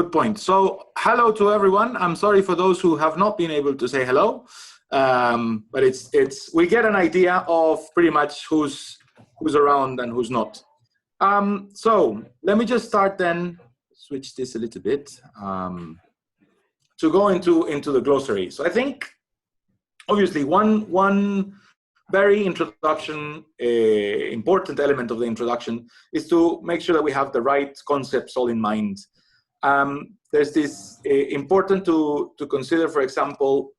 Good point. So hello to everyone. I'm sorry for those who have not been able to say hello, but we get an idea of pretty much who's around and who's not. So let me just start then, switch this a little bit to go into the glossary. So I think obviously one very important element of the introduction is to make sure that we have the right concepts all in mind. There's this important to consider, for example,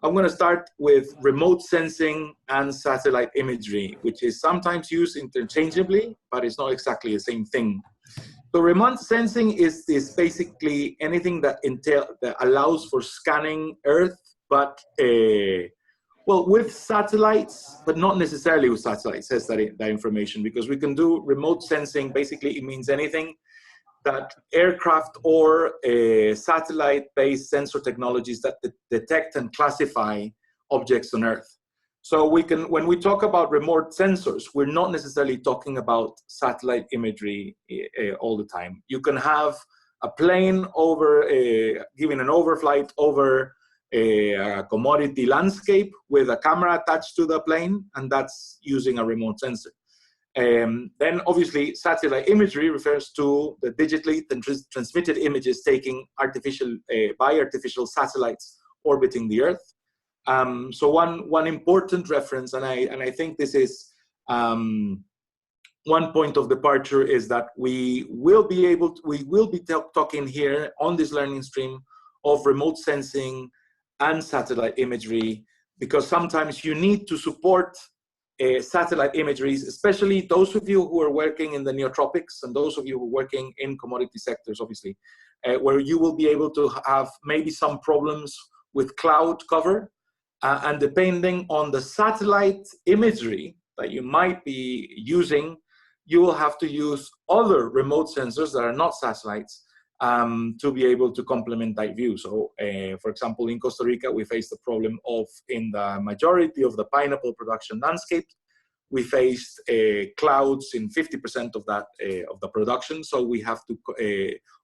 I'm going to start with remote sensing and satellite imagery, which is sometimes used interchangeably, but it's not exactly the same thing. So remote sensing is basically anything that allows for scanning Earth, but well, with satellites, but not necessarily with satellites, says that information, because we can do remote sensing. Basically, it means anything that aircraft or satellite-based sensor technologies that detect and classify objects on Earth. So when we talk about remote sensors, we're not necessarily talking about satellite imagery all the time. You can have a plane giving an overflight over a commodity landscape with a camera attached to the plane, and that's using a remote sensor. Then obviously satellite imagery refers to the digitally transmitted images taken by artificial satellites orbiting the Earth. So one important reference, and I think this is one point of departure, is that we will be talking here on this learning stream of remote sensing and satellite imagery, because sometimes you need to support satellite imageries, especially those of you who are working in the neotropics and those of you who are working in commodity sectors, obviously, where you will be able to have maybe some problems with cloud cover. And depending on the satellite imagery that you might be using, you will have to use other remote sensors that are not satellites to be able to complement that view. So, for example, in Costa Rica, we face the problem of, in the majority of the pineapple production landscape, we faced clouds in 50% of that of the production. So we have to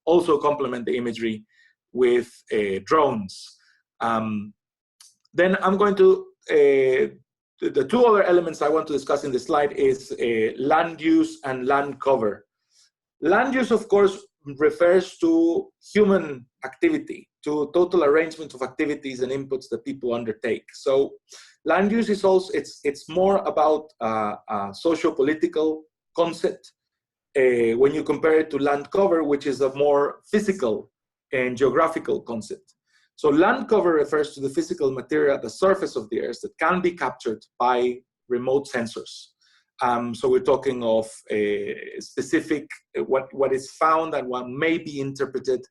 also complement the imagery with drones. Then I'm going to, the two other elements I want to discuss in the slide is land use and land cover. Land use, of course, refers to human activity, to total arrangement of activities and inputs that people undertake. So land use is also, it's more about a socio-political concept when you compare it to land cover, which is a more physical and geographical concept. So land cover refers to the physical material at the surface of the Earth that can be captured by remote sensors. So we're talking of a specific, what is found and what may be interpreted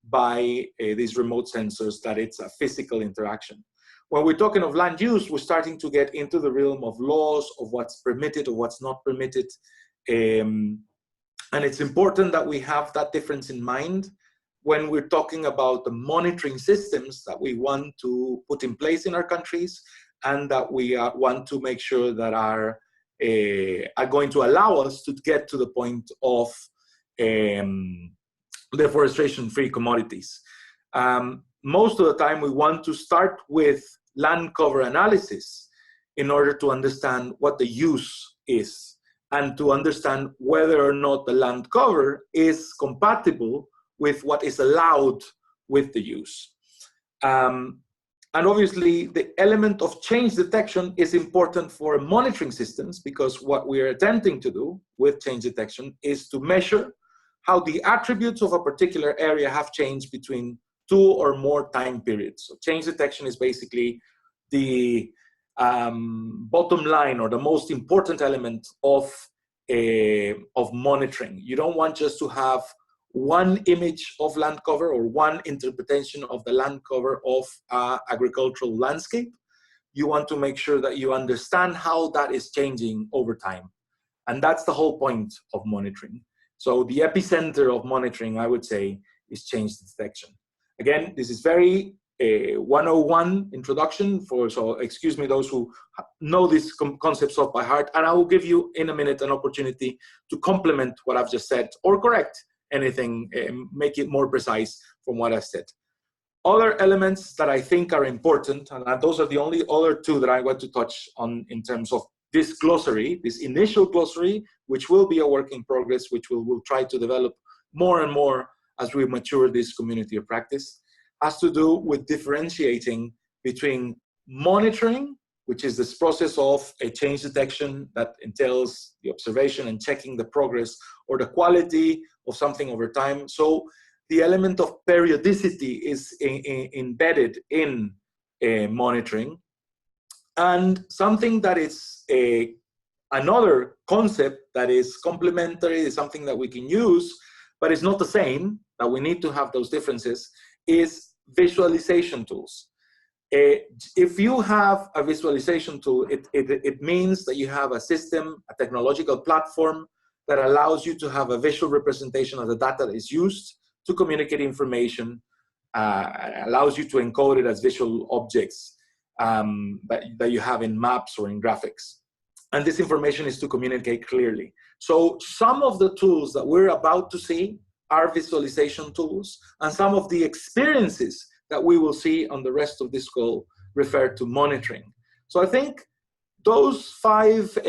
by these remote sensors, that it's a physical interaction. When we're talking of land use, we're starting to get into the realm of laws, of what's permitted or what's not permitted. And it's important that we have that difference in mind when we're talking about the monitoring systems that we want to put in place in our countries, and that we want to make sure that are going to allow us to get to the point of deforestation-free commodities. Most of the time, we want to start with land cover analysis in order to understand what the use is and to understand whether or not the land cover is compatible with what is allowed with the use. And obviously, the element of change detection is important for monitoring systems, because what we are attempting to do with change detection is to measure how the attributes of a particular area have changed between two or more time periods. So change detection is basically the bottom line, or the most important element of monitoring. You don't want just to have one image of land cover or one interpretation of the land cover of agricultural landscape. You want to make sure that you understand how that is changing over time. And that's the whole point of monitoring. So the epicenter of monitoring, I would say, is change detection. Again, this is very 101 introduction, so excuse me those who know these concepts off by heart, and I will give you in a minute an opportunity to complement what I've just said or correct anything, make it more precise from what I've said. Other elements that I think are important, and those are the only other two that I want to touch on in terms of this glossary, this initial glossary, which will be a work in progress, which we'll try to develop more and more as we mature this community of practice, has to do with differentiating between monitoring, which is this process of a change detection that entails the observation and checking the progress or the quality of something over time. So the element of periodicity is embedded in monitoring. And something that is another concept that is complementary, is something that we can use, but it's not the same, that we need to have those differences, is visualization tools. If you have a visualization tool, it means that you have a system, a technological platform that allows you to have a visual representation of the data that is used to communicate information, allows you to encode it as visual objects that you have in maps or in graphics. And this information is to communicate clearly. So some of the tools that we're about to see are visualization tools, and some of the experiences that we will see on the rest of this call refer to monitoring. So I think those 5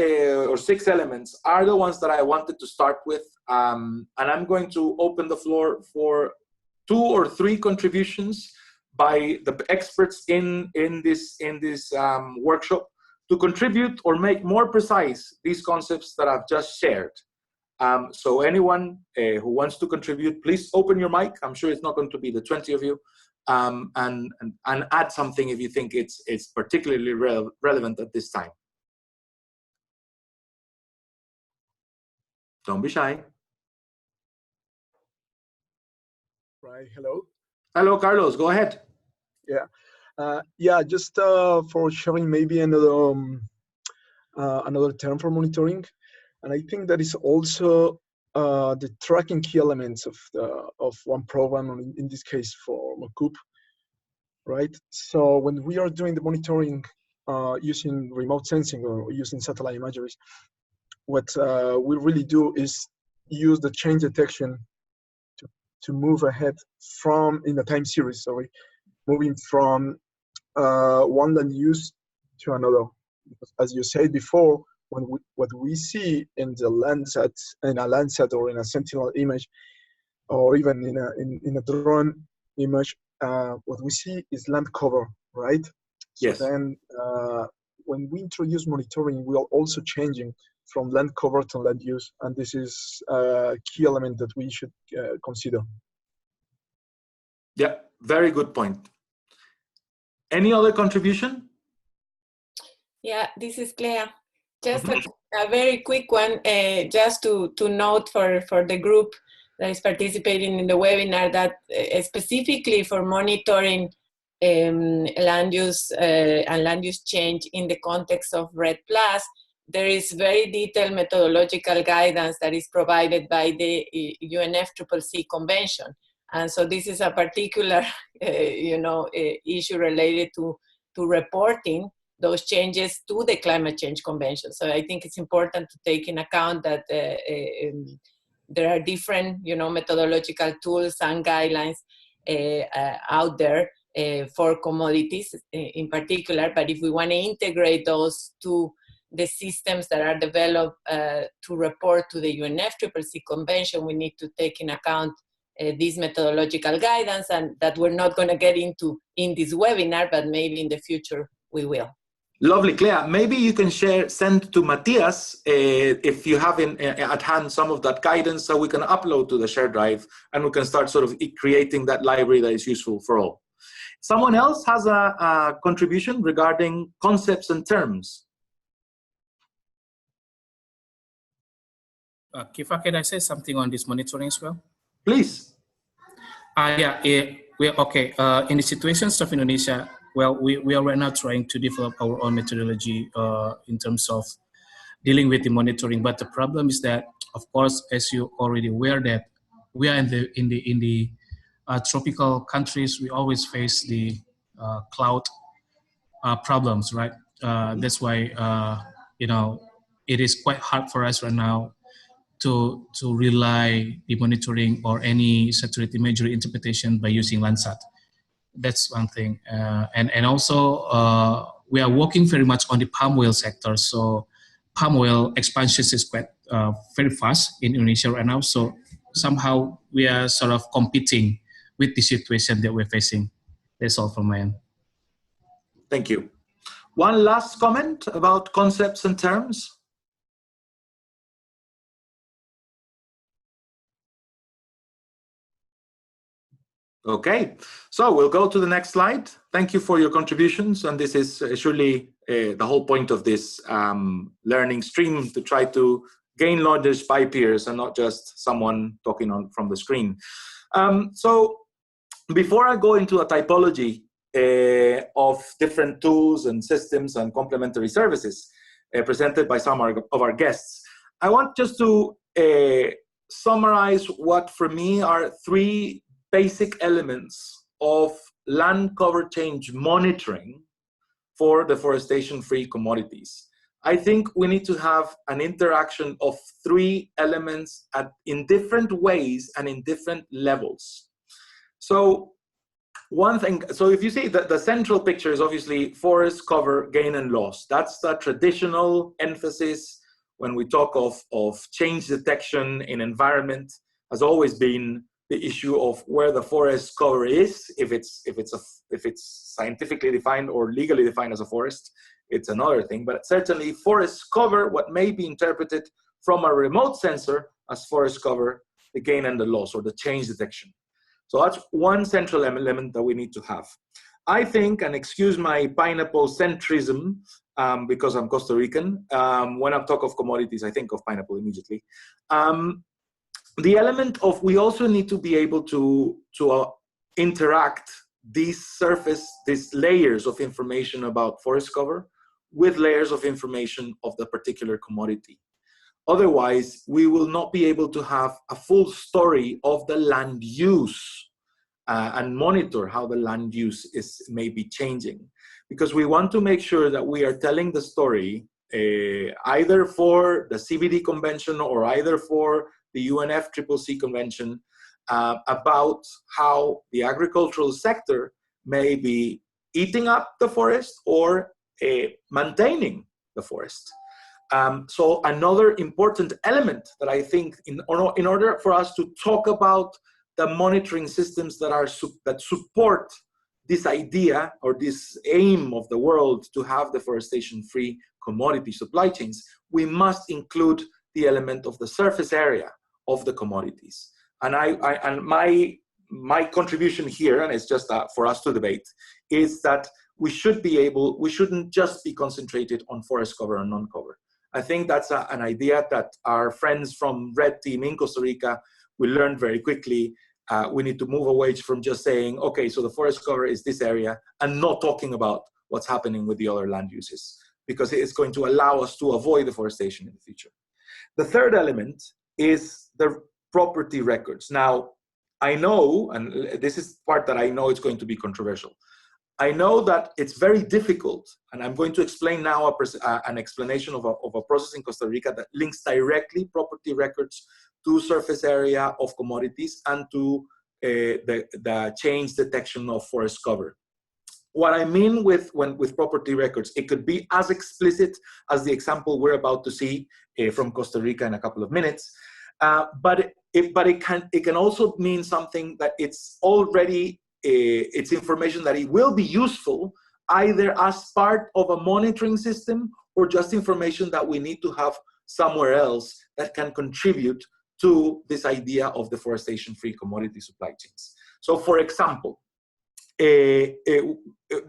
or 6 elements are the ones that I wanted to start with. And I'm going to open the floor for 2 or 3 contributions by the experts in this workshop to contribute or make more precise these concepts that I've just shared. So anyone who wants to contribute, please open your mic. I'm sure it's not going to be the 20 of you. And add something if you think it's particularly relevant at this time. Don't be shy. Right, hello. Hello, Carlos, go ahead. Yeah, yeah, just for sharing maybe another term for monitoring. And I think that is also the tracking key elements of one program, in this case for Mocoup, right? So when we are doing the monitoring using remote sensing or using satellite imagery, what we really do is use the change detection to move ahead from, in the time series, sorry, moving from one land use to another. Because as you said before, what we see in the Landsat, in a Landsat or in a Sentinel image, or even in a drone image, what we see is land cover, right? Yes. So then when we introduce monitoring, we are also changing from land cover to land use, and this is a key element that we should consider. Yeah, very good point. Any other contribution? Yeah, this is Clea. Just a very quick one, just to note for the group that is participating in the webinar that specifically for monitoring land use and land use change in the context of REDD+, there is very detailed methodological guidance that is provided by the UNFCCC convention. And so this is a particular issue related to reporting those changes to the climate change convention. So I think it's important to take in account that there are different, methodological tools and guidelines out there for commodities in particular. But if we want to integrate those to the systems that are developed to report to the UNFCCC convention, we need to take in account these methodological guidance, and that we're not going to get into in this webinar, but maybe in the future we will. Lovely, Clea. Maybe you can send to Matthias if you have at hand some of that guidance, so we can upload to the shared drive and we can start sort of creating that library that is useful for all. Someone else has a contribution regarding concepts and terms. Kifa, can I say something on this monitoring as well? Please. Yeah, okay. In the situations of Indonesia, well, we are right now trying to develop our own methodology in terms of dealing with the monitoring. But the problem is that, of course, as you already aware, that we are in the tropical countries. We always face the cloud problems, right? That's why it is quite hard for us right now to rely the monitoring or any security measure interpretation by using Landsat. That's one thing. And also we are working very much on the palm oil sector. So palm oil expansion is quite very fast in Indonesia right now. So somehow we are sort of competing with the situation that we're facing. That's all from my end. Thank you. One last comment about concepts and terms. Okay, so we'll go to the next slide. Thank you for your contributions, and this is surely the whole point of this learning stream, to try to gain knowledge by peers and not just someone talking from the screen. So before I go into a typology of different tools and systems and complementary services presented by some of our guests, I want just to summarize what for me are three basic elements of land cover change monitoring for deforestation-free commodities. I think we need to have an interaction of three elements in different ways and in different levels. So one thing, so if you see that the central picture is obviously forest cover gain and loss. That's the traditional emphasis when we talk of change detection in environment, has always been the issue of where the forest cover is, if it's scientifically defined or legally defined as a forest, it's another thing. But certainly forest cover, what may be interpreted from a remote sensor as forest cover, the gain and the loss, or the change detection. So that's one central element that we need to have. I think, and excuse my pineapple centrism, because I'm Costa Rican, when I talk of commodities, I think of pineapple immediately. The element of, we also need to be able to interact these layers of information about forest cover with layers of information of the particular commodity. Otherwise, we will not be able to have a full story of the land use and monitor how the land use may be changing. Because we want to make sure that we are telling the story either for the CBD Convention or either for the UNFCCC Convention about how the agricultural sector may be eating up the forest or maintaining the forest. So another important element that I think in order for us to talk about the monitoring systems that support this idea or this aim of the world to have deforestation-free commodity supply chains, we must include the element of the surface area of the commodities. And my contribution here, and it's just for us to debate, is that we shouldn't just be concentrated on forest cover and non-cover. I think that's an idea that our friends from Red Team in Costa Rica will learn very quickly. We need to move away from just saying, okay, so the forest cover is this area, and not talking about what's happening with the other land uses, because it's going to allow us to avoid deforestation in the future. The third element is the property records. Now, I know, and this is part that I know it's going to be controversial. I know that it's very difficult, and I'm going to explain now an explanation of a process in Costa Rica that links directly property records to surface area of commodities and to the change detection of forest cover. What I mean with property records, it could be as explicit as the example we're about to see from Costa Rica in a couple of minutes, but it can also mean something that it's already it's information that it will be useful either as part of a monitoring system or just information that we need to have somewhere else that can contribute to this idea of deforestation-free commodity supply chains. So, for example, the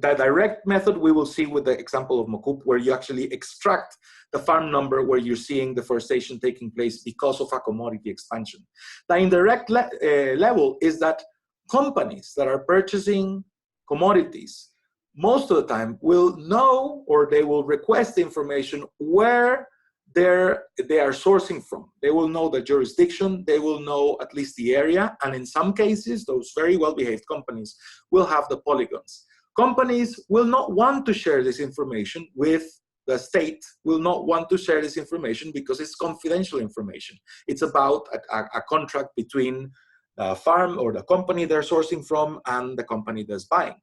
direct method we will see with the example of Mokup, where you actually extract the farm number where you're seeing deforestation taking place because of a commodity expansion. The indirect level is that companies that are purchasing commodities most of the time will know, or they will request information where they are sourcing from. They will know the jurisdiction, they will know at least the area, and in some cases, those very well-behaved companies will have the polygons. Companies will not want to share this information with the state will not want to share this information because it's confidential information. It's about a contract between the farm or the company they're sourcing from and the company that's buying.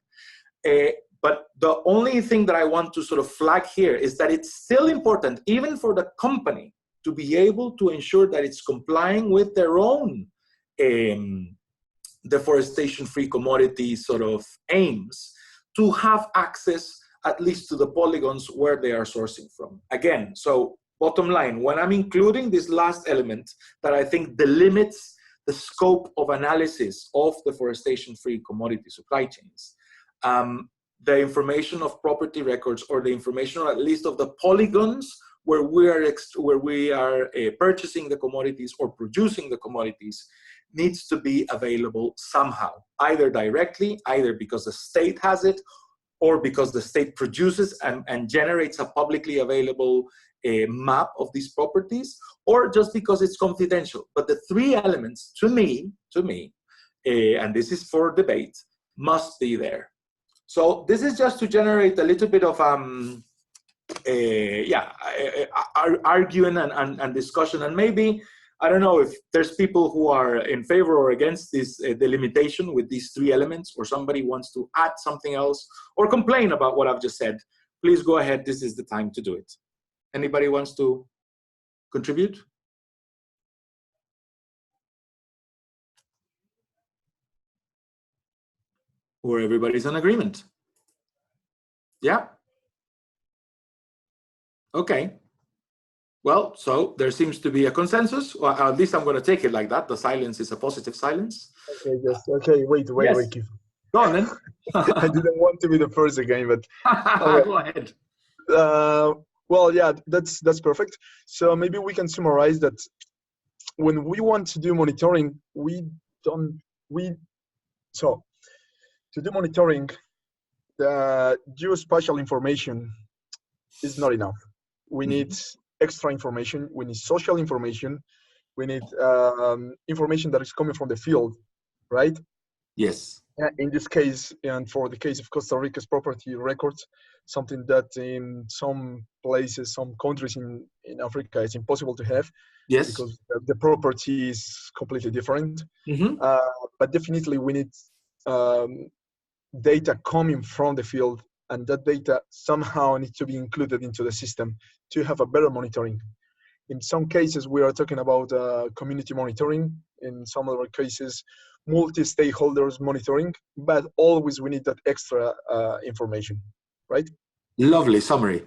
But the only thing that I want to sort of flag here is that it's still important, even for the company, to be able to ensure that it's complying with their own deforestation-free commodity sort of aims, to have access at least to the polygons where they are sourcing from. Again, so bottom line, when I'm including this last element that I think delimits the scope of analysis of deforestation-free commodity supply chains, the information of property records, or the information, or at least of the polygons where we are purchasing the commodities or producing the commodities, needs to be available somehow, either directly, either because the state has it, or because the state produces and generates a publicly available map of these properties, or just because it's confidential. But the three elements, to me, and this is for debate, must be there. So this is just to generate a little bit of arguing and discussion, and maybe, I don't know if there's people who are in favor or against this delimitation with these three elements, or somebody wants to add something else or complain about what I've just said. Please go ahead, this is the time to do it. Anybody wants to contribute? Or everybody's in agreement? Yeah? Okay. Well, so there seems to be a consensus, or at least I'm going to take it like that. The silence is a positive silence. Okay, yes. Okay, wait, Keith. Go on then. I didn't want to be the first again, but go ahead. Well, yeah, that's perfect. So maybe we can summarize that when we want to do monitoring, so to do monitoring, the geospatial information is not enough. We need extra information. We need social information. We need information that is coming from the field, right? Yes. In this case, and for the case of Costa Rica's property records, something that in some places, some countries in Africa, it's impossible to have. Yes. Because the property is completely different. But definitely we need data coming from the field, and that data somehow needs to be included into the system to have a better monitoring. In some cases, we are talking about community monitoring. In some other cases, multi-stakeholders monitoring, but always we need that extra information, right? Lovely summary.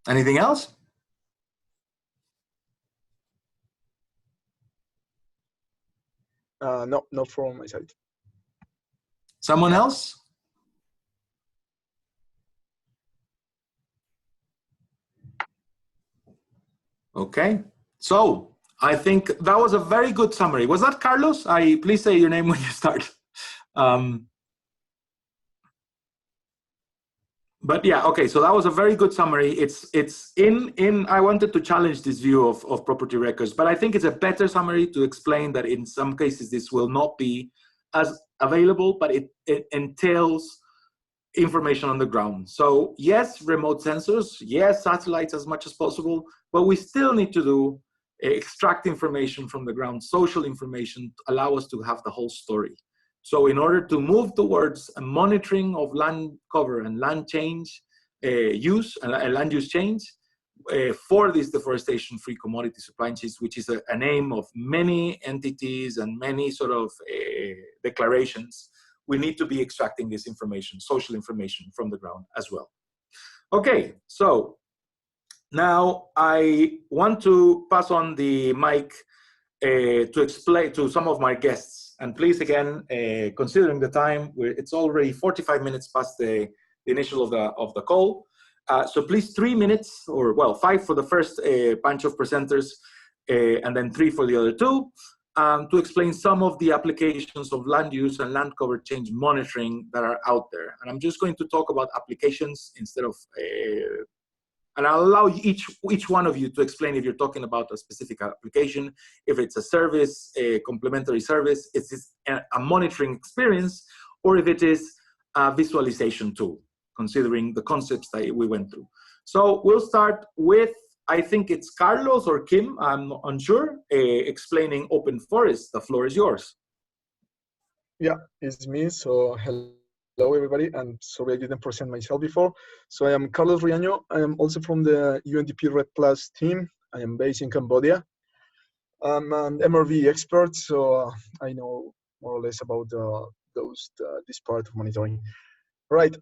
Anything else? No, not from my side. Someone else? Okay, so I think that was a very good summary. Was that Carlos? Please say your name when you start. But yeah, okay, so that was a very good summary. I wanted to challenge this view of property records, but I think it's a better summary to explain that in some cases this will not be as available, but it entails information on the ground. So yes, remote sensors, yes, satellites as much as possible, but we still need to extract information from the ground, social information, to allow us to have the whole story. So in order to move towards a monitoring of land cover and land change use and land use change for these deforestation-free commodity supply chains, which is an aim of many entities and many sort of declarations, we need to be extracting this information, social information, from the ground as well. Okay, so now I want to pass on the mic to explain to some of my guests. And please, again, considering the time, it's already 45 minutes past the initial of the call. So please, 3 minutes, or well, 5 for the first bunch of presenters, and then 3 for the other 2, to explain some of the applications of land use and land cover change monitoring that are out there. And I'm just going to talk about applications instead of, and I'll allow each one of you to explain if you're talking about a specific application, if it's a service, a complementary service, if it's a monitoring experience, or if it is a visualization tool, considering the concepts that we went through. So we'll start with, I think it's Carlos or Kim, I'm unsure, explaining open forest. The floor is yours. Yeah, it's me. So hello, everybody. And sorry I didn't present myself before. So I am Carlos Riaño. I am also from the UNDP Red Plus team. I am based in Cambodia. I'm an MRV expert, so I know more or less about this part of monitoring. Right.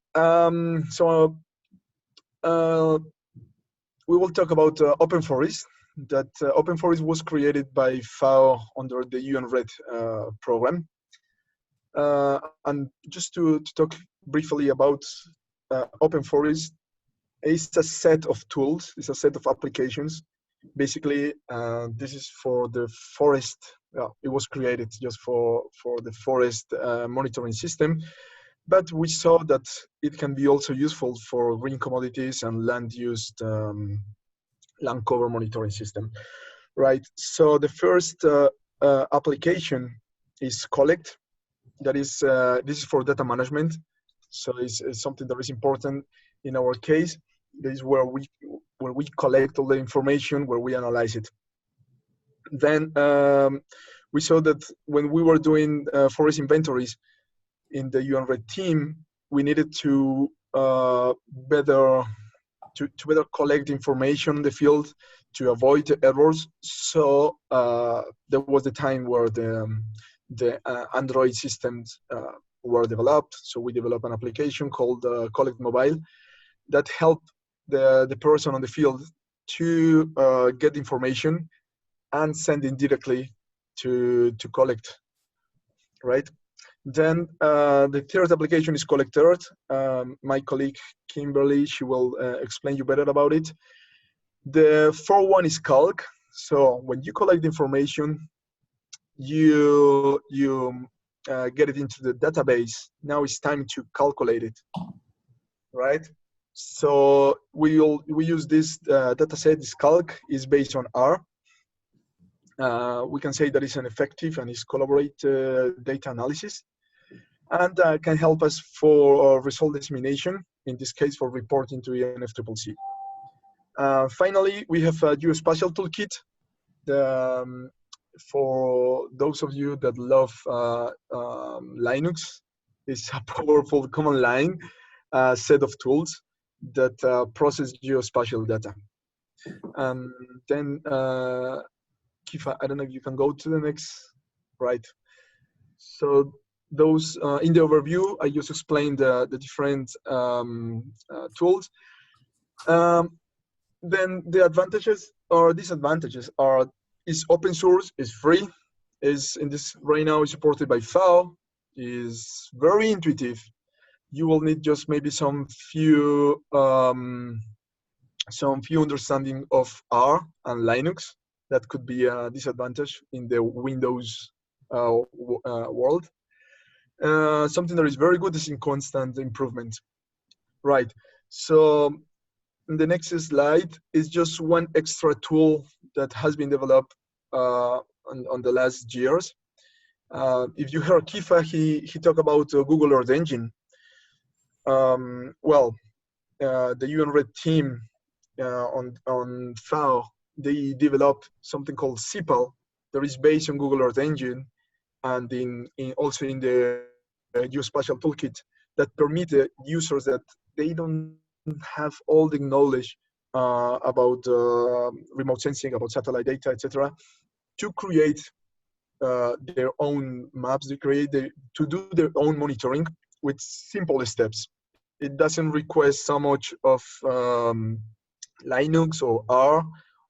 We will talk about Open Forest. That Open Forest was created by FAO under the UN Red program. And just to talk briefly about Open Forest, it's a set of tools, it's a set of applications. Basically, this is for the forest. It was created just for the forest monitoring system, but we saw that it can be also useful for green commodities and land-used land cover monitoring system, right? So the first application is Collect. That is, this is for data management. So it's something that is important in our case. This is where we collect all the information, where we analyze it. Then we saw that when we were doing forest inventories in the UN Red team, we needed to better collect information in the field to avoid errors. So there was the time where the Android systems were developed. So we developed an application called Collect Mobile that helped the person on the field to get information and send it directly to Collect, right? Then the third application is Collect Earth. My colleague Kimberly, she will explain you better about it. The fourth one is Calc. So when you collect information, you get it into the database. Now it's time to calculate it, right? So we use this data set. This Calc is based on R. We can say that it's an effective and it's collaborate data analysis, and can help us for result dissemination, in this case for reporting to UNFCCC. Finally, we have a Geospatial Toolkit. For those of you that love Linux, it's a powerful command line set of tools that process geospatial data. Then, Kifa, I don't know if you can go to the next, right? So those, in the overview, I just explained the different tools. Then the advantages or disadvantages are, is open source, is free, is in this right now is supported by FAO, is very intuitive. You will need just maybe some few understanding of R and Linux. That could be a disadvantage in the Windows world. Something that is very good is in constant improvement. Right. So the next slide is just one extra tool that has been developed on the last years. If you heard Kifa, he talked about Google Earth Engine. The UN Red team on FAO, they developed something called CPAL that is based on Google Earth Engine, and also in the Geospatial Toolkit that permit the users that they don't have all the knowledge about remote sensing, about satellite data, etc., to create their own maps, to do their own monitoring with simple steps. It doesn't require so much of Linux or R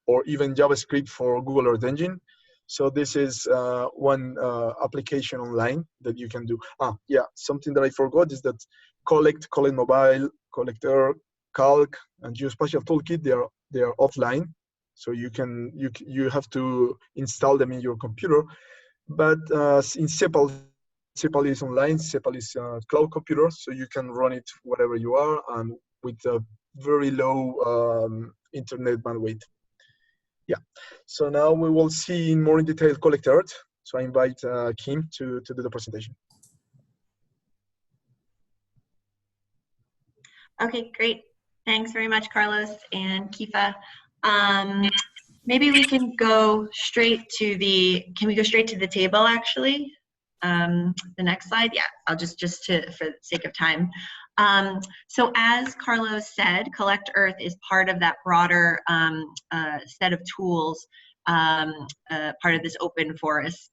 or even JavaScript for Google Earth Engine. So this is one application online that you can do. Something that I forgot is that Collect Mobile, Collect Earth, Calc, and Geospatial Toolkit, they are offline. So you have to install them in your computer. But in CPAL is online. CPAL is a cloud computer, so you can run it wherever you are and with a very low internet bandwidth. Yeah. So now we will see in more in detail Collect Earth. So I invite Kim to do the presentation. Okay, great. Thanks very much, Carlos and Kifa. Maybe we can go straight to can we go straight to the table actually? The next slide, yeah, I'll for the sake of time. So as Carlos said, Collect Earth is part of that broader set of tools, part of this open forest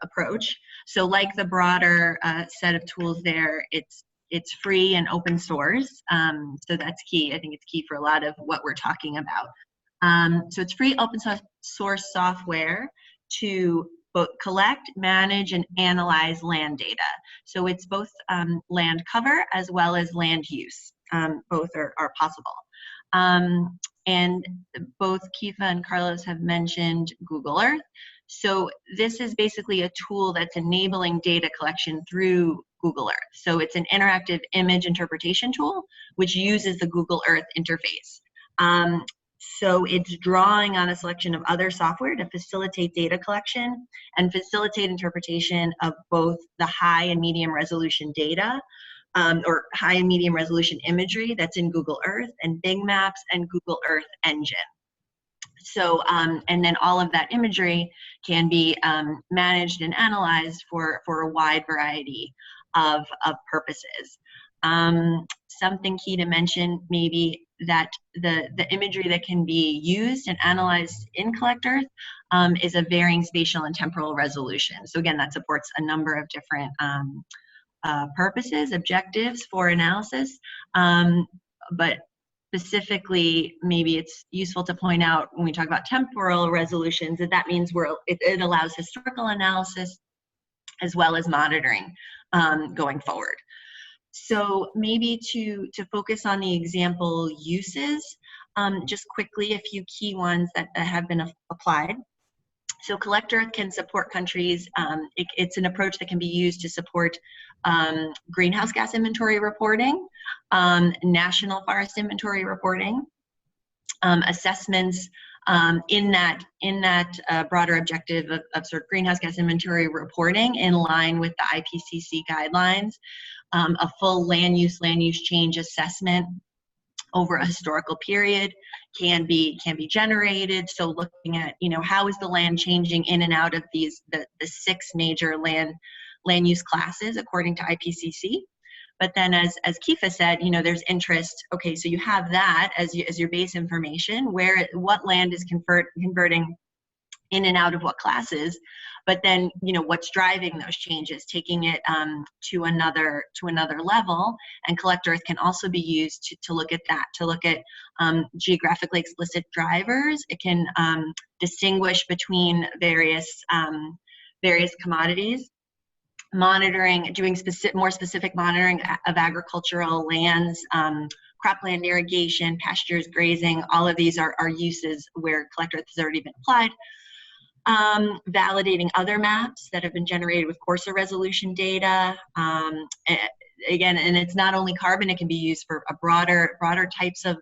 approach. So like the broader set of tools there, it's free and open source. So that's key. I think it's key for a lot of what we're talking about. So it's free open source software to both collect, manage, and analyze land data. So it's both land cover as well as land use. Both are possible. And both Kifa and Carlos have mentioned Google Earth. So this is basically a tool that's enabling data collection through Google Earth. So it's an interactive image interpretation tool, which uses the Google Earth interface. So it's drawing on a selection of other software to facilitate data collection and facilitate interpretation of both the high and medium resolution data, or high and medium resolution imagery that's in Google Earth and Bing Maps and Google Earth Engine. So, and then all of that imagery can be managed and analyzed for a wide variety of purposes. Something key to mention maybe that the imagery that can be used and analyzed in Collect Earth is a varying spatial and temporal resolution. So again, that supports a number of different purposes, objectives for analysis, but specifically, maybe it's useful to point out when we talk about temporal resolutions that means it allows historical analysis as well as monitoring going forward. So maybe to focus on the example uses, just quickly a few key ones that have been applied. So Collect Earth can support countries. It's an approach that can be used to support greenhouse gas inventory reporting, national forest inventory reporting, assessments in that broader objective of sort of greenhouse gas inventory reporting in line with the IPCC guidelines, a full land use change assessment over a historical period can be generated. So looking at, how is the land changing in and out of the 6 major land use classes according to IPCC. But then as Kifa said, there's interest. Okay, so you have that as your base information, what land is converting in and out of what classes, but then what's driving those changes, taking it to another level. And Collect Earth can also be used to look at that, to look at geographically explicit drivers. It can distinguish between various commodities, monitoring, doing more specific monitoring of agricultural lands, cropland irrigation, pastures, grazing. All of these are uses where Collect Earth has already been applied. Validating other maps that have been generated with coarser resolution data. Again, and it's not only carbon, it can be used for a broader types of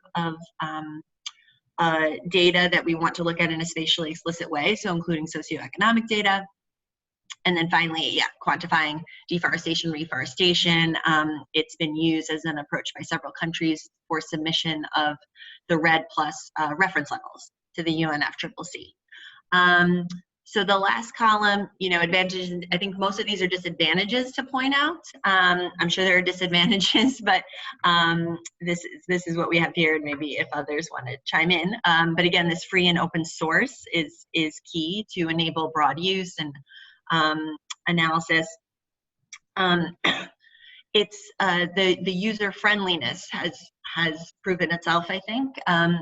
data that we want to look at in a spatially explicit way, so including socioeconomic data. And then finally, quantifying deforestation, reforestation. It's been used as an approach by several countries for submission of the REDD+ reference levels to the UNFCCC. So the last column, advantages, I think most of these are disadvantages to point out. I'm sure there are disadvantages, but this is what we have here, and maybe if others want to chime in. But again, this free and open source is key to enable broad use and analysis. It's the user friendliness has proven itself, I think,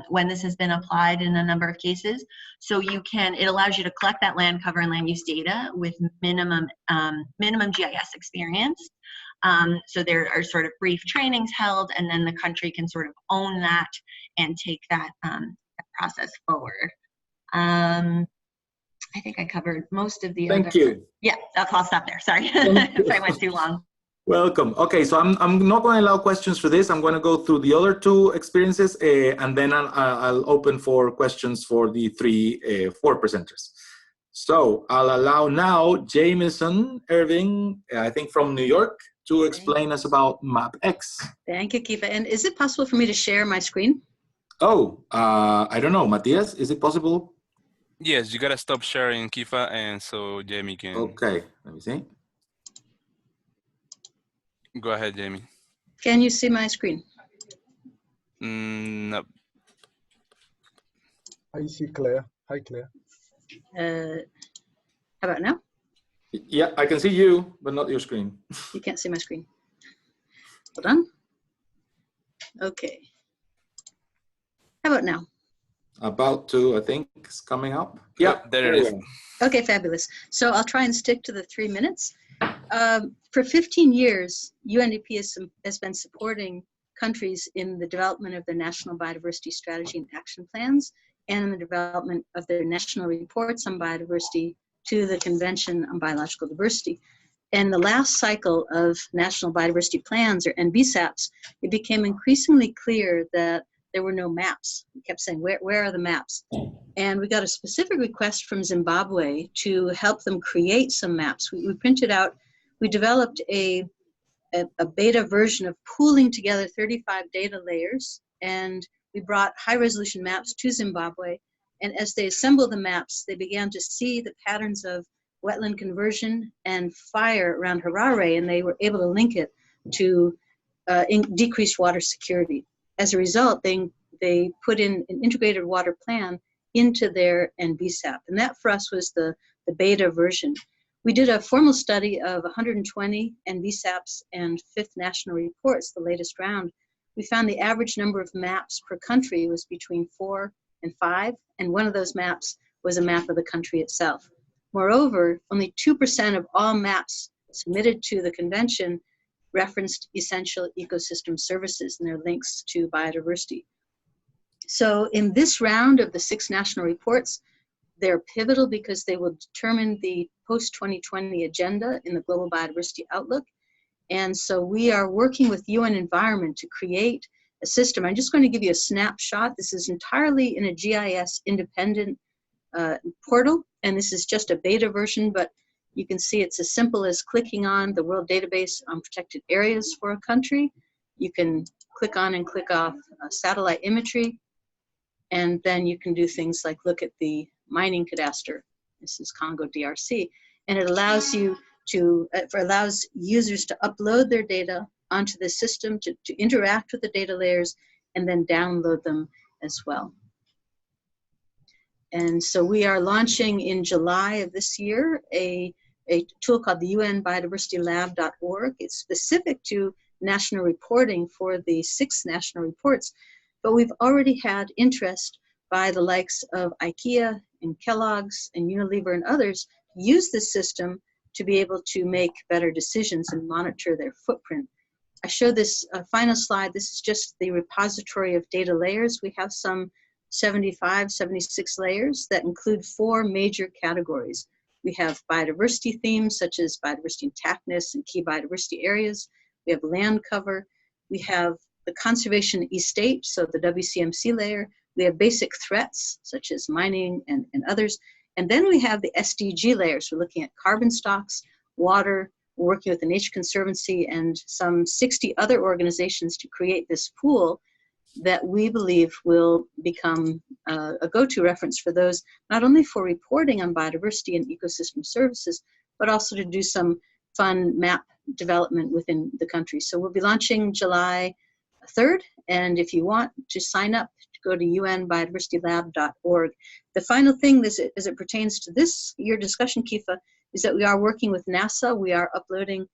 when this has been applied in a number of cases. So it allows you to collect that land cover and land use data with minimum GIS experience. So there are sort of brief trainings held, and then the country can sort of own that and take that process forward. I think I covered most of the Thank you. Yeah, I'll stop there. Sorry if I went too long. Welcome. Okay, so I'm not going to allow questions for this. I'm going to go through the other 2 experiences, and then I'll open for questions for the 4 presenters. So I'll allow now Jameson Irving, I think from New York, to explain us about MapX. Thank you, Kiva. And is it possible for me to share my screen? Oh, I don't know. Matthias, is it possible? Yes, you gotta stop sharing, Kifa, and so Jamie can. Okay, let me see. Go ahead, Jamie. Can you see my screen? No. I see Claire. Hi, Claire. How about now? Yeah, I can see you, but not your screen. You can't see my screen. Hold on. Okay. How about now? About to, I think, it's coming up. Yeah, there it is. Okay, fabulous. So I'll try and stick to the 3 minutes. For 15 years, UNDP has been supporting countries in the development of their national biodiversity strategy and action plans, and in the development of their national reports on biodiversity to the Convention on Biological Diversity. In the last cycle of national biodiversity plans, or NBSAPs, it became increasingly clear that there were no maps. We kept saying, where are the maps? And we got a specific request from Zimbabwe to help them create some maps. We printed out, we developed a beta version of pooling together 35 data layers, and we brought high-resolution maps to Zimbabwe. And as they assembled the maps, they began to see the patterns of wetland conversion and fire around Harare, and they were able to link it to decreased water security. As a result, they put in an integrated water plan into their NBSAP, and that for us was the beta version. We did a formal study of 120 NBSAPs and 5th national reports, the latest round. We found the average number of maps per country was between 4 and 5, and one of those maps was a map of the country itself. Moreover, only 2% of all maps submitted to the convention referenced essential ecosystem services and their links to biodiversity. So in this round of the 6 national reports, they're pivotal because they will determine the post-2020 agenda in the Global Biodiversity Outlook. And so we are working with UN Environment to create a system. I'm just going to give you a snapshot. This is entirely in a GIS independent portal, and this is just a beta version, but you can see it's as simple as clicking on the World Database on Protected Areas for a country. You can click on and click off satellite imagery, and then you can do things like look at the mining cadastre. This is Congo DRC, and it allows you to, allows users to upload their data onto the system, to interact with the data layers, and then download them as well. And so we are launching in July of this year a tool called the unbiodiversitylab.org. It's specific to national reporting for the 6 national reports, but we've already had interest by the likes of IKEA and Kellogg's and Unilever and others use this system to be able to make better decisions and monitor their footprint. I show this final slide. This is just the repository of data layers. We have some 75, 76 layers that include 4 major categories. We have biodiversity themes such as biodiversity intactness and key biodiversity areas. We have land cover. We have the conservation estate, so the WCMC layer. We have basic threats such as mining and others. And then we have the SDG layers. We're looking at carbon stocks, water. We're working with the Nature Conservancy and some 60 other organizations to create this pool that we believe will become a go-to reference for those, not only for reporting on biodiversity and ecosystem services, but also to do some fun map development within the country. So we'll be launching July 3rd, and if you want to sign up, go to unbiodiversitylab.org. The final thing as it pertains to this year discussion, Kifa, is that we are working with NASA. We are uploading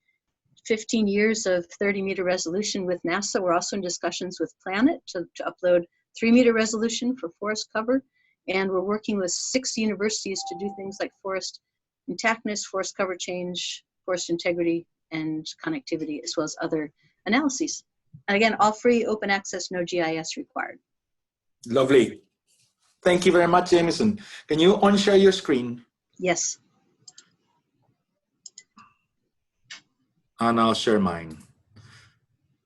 15 years of 30-meter resolution with NASA. We're also in discussions with Planet to upload 3-meter resolution for forest cover. And we're working with 6 universities to do things like forest intactness, forest cover change, forest integrity, and connectivity, as well as other analyses. And again, all free, open access, no GIS required. Lovely. Thank you very much, Jameson. Can you unshare your screen? Yes. And I'll share mine.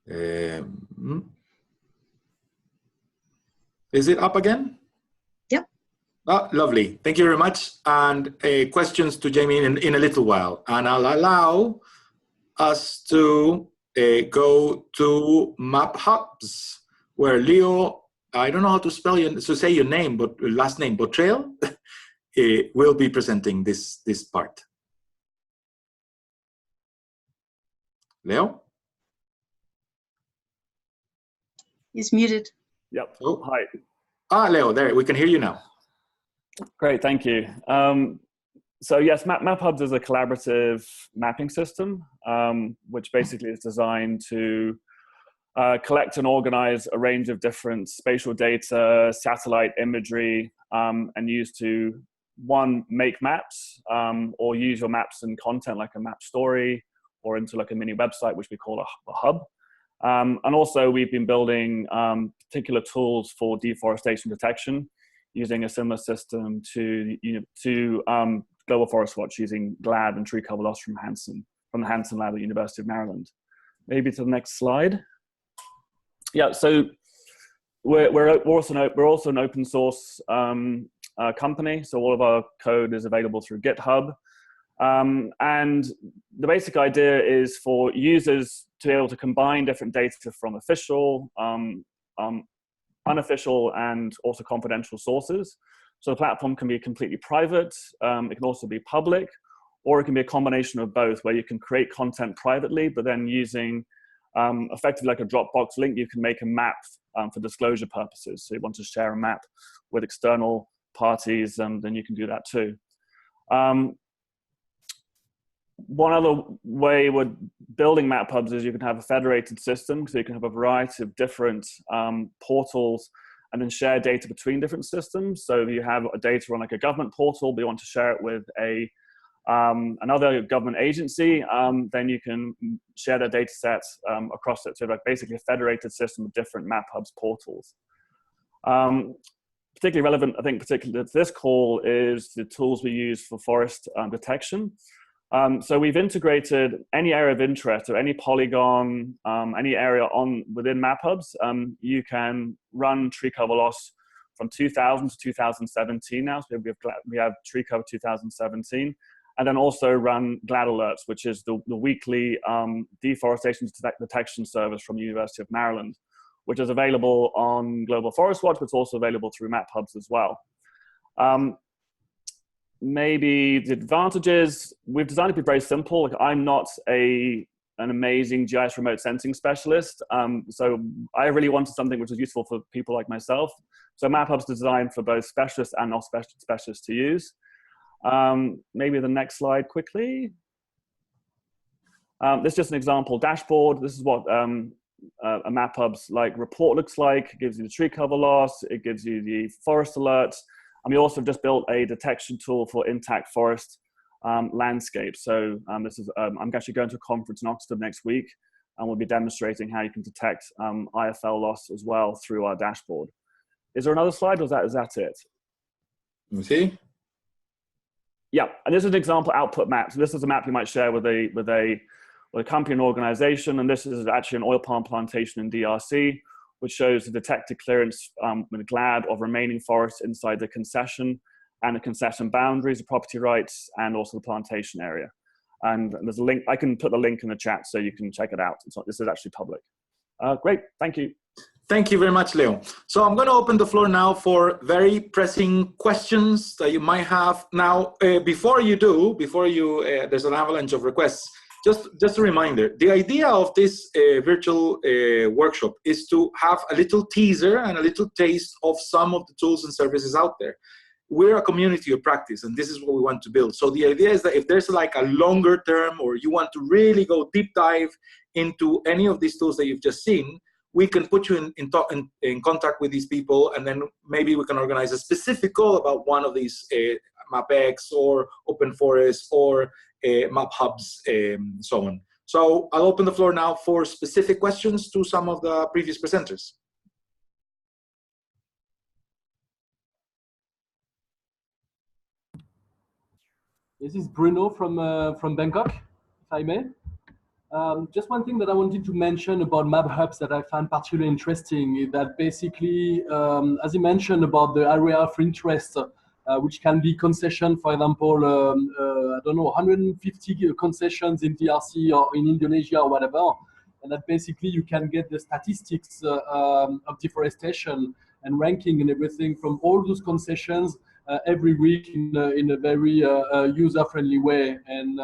Is it up again? Yep. Oh, lovely. Thank you very much. And questions to Jamie in a little while. And I'll allow us to go to Map Hubs, where Leo, I don't know how to spell say your name, but last name, Botrel, will be presenting this part. Leo? He's muted. Yep. Oh. Hi. Ah, Leo, there, we can hear you now. Great, thank you. So yes, Map Hubs is a collaborative mapping system, which basically is designed to collect and organize a range of different spatial data, satellite imagery, and use to, one, make maps, or use your maps in content like a map story, or into like a mini website, which we call a hub. And also we've been building particular tools for deforestation detection, using a similar system to Global Forest Watch, using GLAD and tree cover loss from the Hansen Lab at the University of Maryland. Maybe to the next slide. Yeah, so we're also an open source company, so all of our code is available through GitHub. And the basic idea is for users to be able to combine different data from official, unofficial, and also confidential sources. So the platform can be completely private, it can also be public, or it can be a combination of both, where you can create content privately, but then using effectively like a Dropbox link, you can make a map for disclosure purposes. So you want to share a map with external parties, then you can do that too. One other way with building map hubs is you can have a federated system, so you can have a variety of different portals and then share data between different systems. So if you have data on like a government portal, but you want to share it with another government agency, then you can share their data sets across it. So like basically a federated system of different map hubs portals. Particularly relevant, I think, particularly to this call is the tools we use for forest detection. So we've integrated any area of interest or any polygon, any area within map hubs. You can run tree cover loss from 2000 to 2017 now. So we have tree cover 2017, and then also run GLAD alerts, which is the weekly deforestation detection service from the University of Maryland, which is available on Global Forest Watch, but it's also available through map hubs as well. Maybe the advantages, we've designed it to be very simple. Like, I'm not an amazing GIS remote sensing specialist, so I really wanted something which was useful for people like myself. So map hubs are designed for both specialists and not specialists to use. Maybe the next slide quickly. This is just an example dashboard. This is what a map hub's report looks like. It gives you the tree cover loss. It gives you the forest alerts. And we also just built a detection tool for intact forest landscape. So this is, I'm actually going to a conference in Oxford next week, and we'll be demonstrating how you can detect IFL loss as well through our dashboard. Is there another slide, or is that it? Let me see. Yeah, and this is an example output map. So this is a map you might share with a company and organization, and this is actually an oil palm plantation in DRC, which shows the detected clearance with GLAD of remaining forests inside the concession and the concession boundaries, the property rights, and also the plantation area. And there's a link, I can put the link in the chat so you can check it out. This is actually public. Great, thank you. Thank you very much, Leo. So I'm going to open the floor now for very pressing questions that you might have. Now, before there's an avalanche of requests. Just a reminder, the idea of this virtual workshop is to have a little teaser and a little taste of some of the tools and services out there. We're a community of practice, and this is what we want to build. So the idea is that if there's like a longer term, or you want to really go deep dive into any of these tools that you've just seen, we can put you in contact with these people, and then maybe we can organize a specific call about one of these MapX or Open Forest or map hubs, so on. So I'll open the floor now for specific questions to some of the previous presenters. This is Bruno from Bangkok, if I may. Just one thing that I wanted to mention about map hubs that I found particularly interesting is that basically, as you mentioned about the area of interest which can be concession, for example, I don't know, 150 concessions in DRC or in Indonesia or whatever, and that basically you can get the statistics of deforestation and ranking and everything from all those concessions every week in a very user-friendly way. And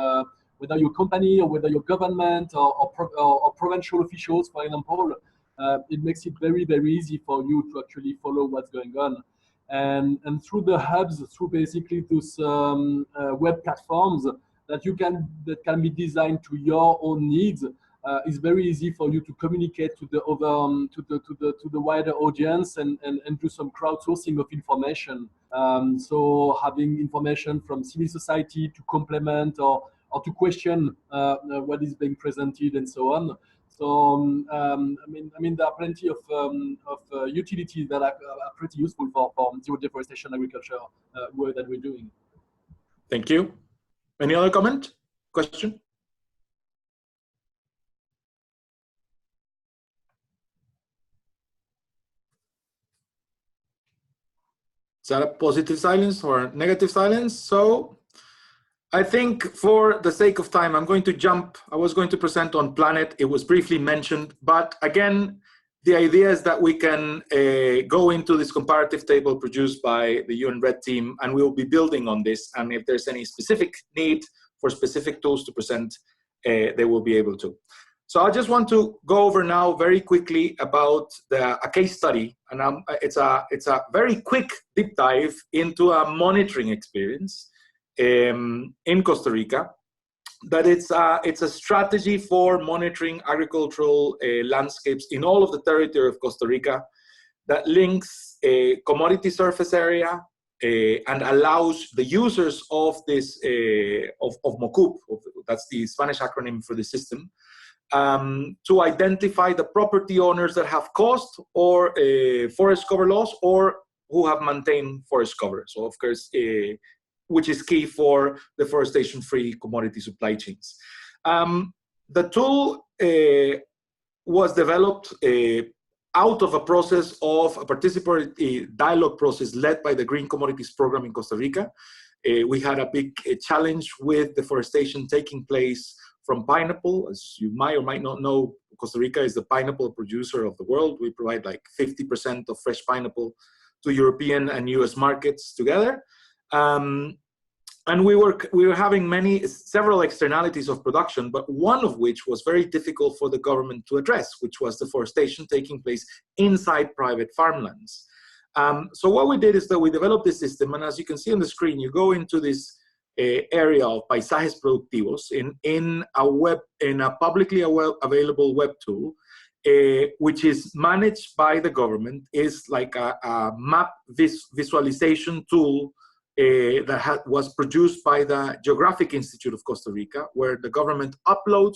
whether you're a company or whether you're government or provincial officials, for example, it makes it very, very easy for you to actually follow what's going on. And through the hubs, through basically those web platforms that can be designed to your own needs, it's very easy for you to communicate to the other to the wider audience and do some crowdsourcing of information. So having information from civil society to complement or to question what is being presented and so on. So I mean, there are plenty of utilities that are pretty useful for zero deforestation agriculture work that we're doing. Thank you. Any other comment? Question? Is that a positive silence or negative silence? So I think for the sake of time, I'm going to jump. I was going to present on Planet. It was briefly mentioned, but again, the idea is that we can go into this comparative table produced by the UN Red team, and we will be building on this. And if there's any specific need for specific tools to present, they will be able to. So I just want to go over now very quickly about a case study, and it's a very quick deep dive into a monitoring experience in Costa Rica. That it's a strategy for monitoring agricultural landscapes in all of the territory of Costa Rica that links a commodity surface area and allows the users of this of MOCUP, that's the Spanish acronym for the system, to identify the property owners that have caused or forest cover loss or who have maintained forest cover. So of course, which is key for deforestation-free commodity supply chains. The tool was developed out of a process of a participatory dialogue process led by the Green Commodities Program in Costa Rica. We had a big challenge with deforestation taking place from pineapple. As you might or might not know, Costa Rica is the pineapple producer of the world. We provide like 50% of fresh pineapple to European and US markets together. And we were having several externalities of production, but one of which was very difficult for the government to address, which was deforestation taking place inside private farmlands. So what we did is that we developed this system, and as you can see on the screen, you go into this area of paisajes productivos in a publicly available web tool, which is managed by the government, is like a map visualization tool that was produced by the Geographic Institute of Costa Rica, where the government uploads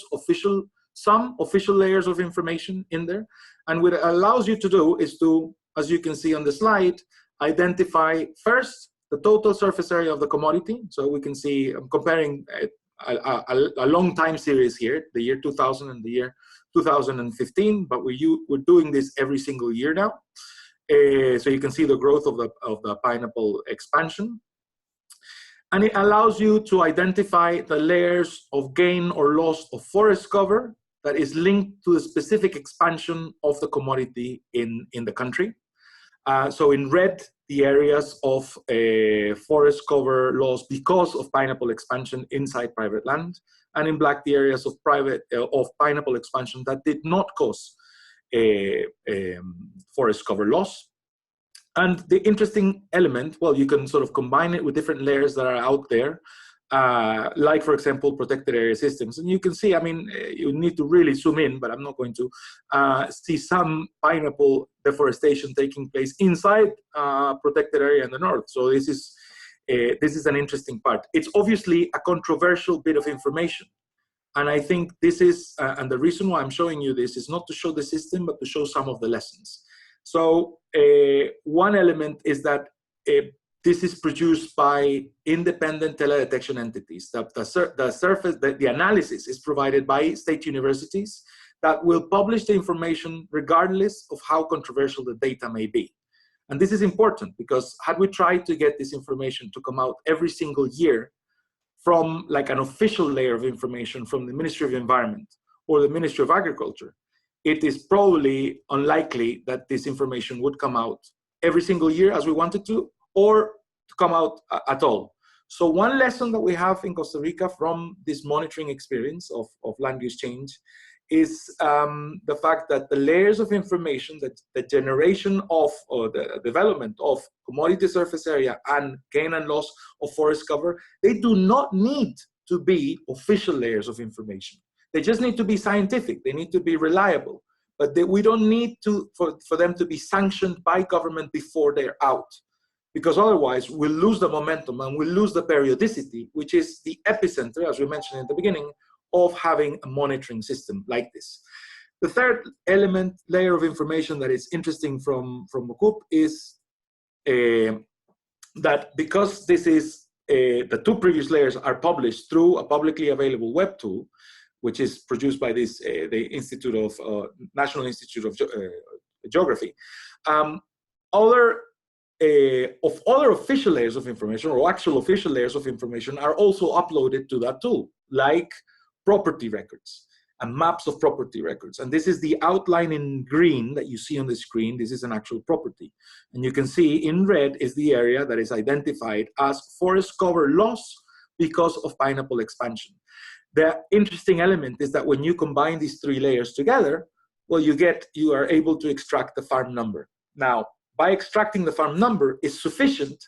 some official layers of information in there. And what it allows you to do is to, as you can see on the slide, identify first the total surface area of the commodity. So we can see, I'm comparing a long time series here, the year 2000 and the year 2015, but we're doing this every single year now. So you can see the growth of the pineapple expansion. And it allows you to identify the layers of gain or loss of forest cover that is linked to the specific expansion of the commodity in the country. So in red, the areas of forest cover loss because of pineapple expansion inside private land, and in black, the areas of pineapple expansion that did not cause forest cover loss. And the interesting element, well, you can sort of combine it with different layers that are out there, like, for example, protected area systems. And you can see, I mean, you need to really zoom in, but I'm not going to, see some pineapple deforestation taking place inside protected area in the north. So this is an interesting part. It's obviously a controversial bit of information. And I think this is, and the reason why I'm showing you this is not to show the system, but to show some of the lessons. So one element is that this is produced by independent teledetection entities. The analysis is provided by state universities that will publish the information regardless of how controversial the data may be. And this is important because had we tried to get this information to come out every single year from like an official layer of information from the Ministry of Environment or the Ministry of Agriculture, it is probably unlikely that this information would come out every single year as we wanted to, or to come out at all. So one lesson that we have in Costa Rica from this monitoring experience of land use change is the fact that the layers of information, that the generation of, or the development of commodity surface area and gain and loss of forest cover, they do not need to be official layers of information. They just need to be scientific, they need to be reliable, but we don't need to, for them to be sanctioned by government before they're out. Because otherwise we'll lose the momentum and we'll lose the periodicity, which is the epicenter, as we mentioned in the beginning, of having a monitoring system like this. The third layer of information that is interesting from Mokup is that because this is, the two previous layers are published through a publicly available web tool, which is produced by this, the Institute of, National Institute of Geography. Other official layers of information, or actual official layers of information, are also uploaded to that tool, like property records and maps of property records. And this is the outline in green that you see on the screen. This is an actual property. And you can see in red is the area that is identified as forest cover loss because of pineapple expansion. The interesting element is that when you combine these three layers together, well, you are able to extract the farm number. Now, by extracting the farm number is sufficient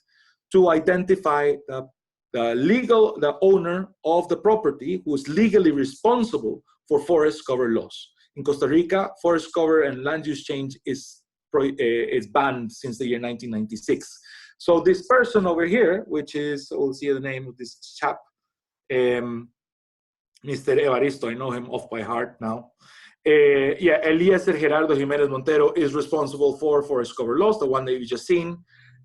to identify the owner of the property who is legally responsible for forest cover loss. In Costa Rica, forest cover and land use change is banned since the year 1996. So this person over here, which is, we'll see the name of this chap, Mr. Evaristo, I know him off by heart now. Eliezer Gerardo Jimenez Montero is responsible for forest cover loss, the one that you just seen.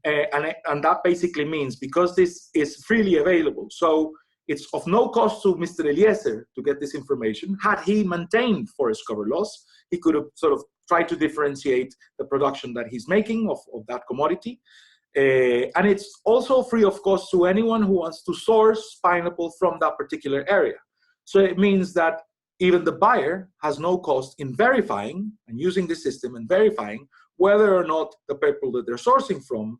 And that basically means, because this is freely available, so it's of no cost to Mr. Eliezer to get this information. Had he maintained forest cover loss, he could have sort of tried to differentiate the production that he's making of that commodity. And it's also free of cost to anyone who wants to source pineapple from that particular area. So it means that even the buyer has no cost in verifying and using the system and verifying whether or not the people that they're sourcing from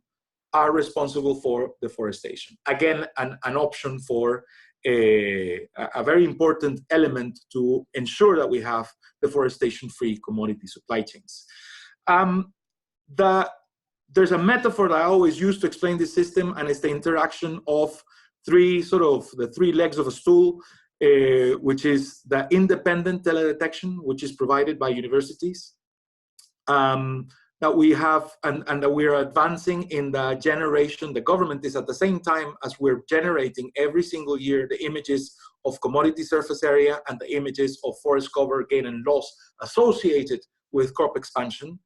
are responsible for deforestation. Again, an option for a very important element to ensure that we have deforestation-free commodity supply chains. There's a metaphor that I always use to explain this system, and it's the interaction of the three legs of a stool, which is the independent teledetection, which is provided by universities, that we have, and that we're advancing in the generation. The government is, at the same time as we're generating every single year the images of commodity surface area and the images of forest cover gain and loss associated with crop expansion,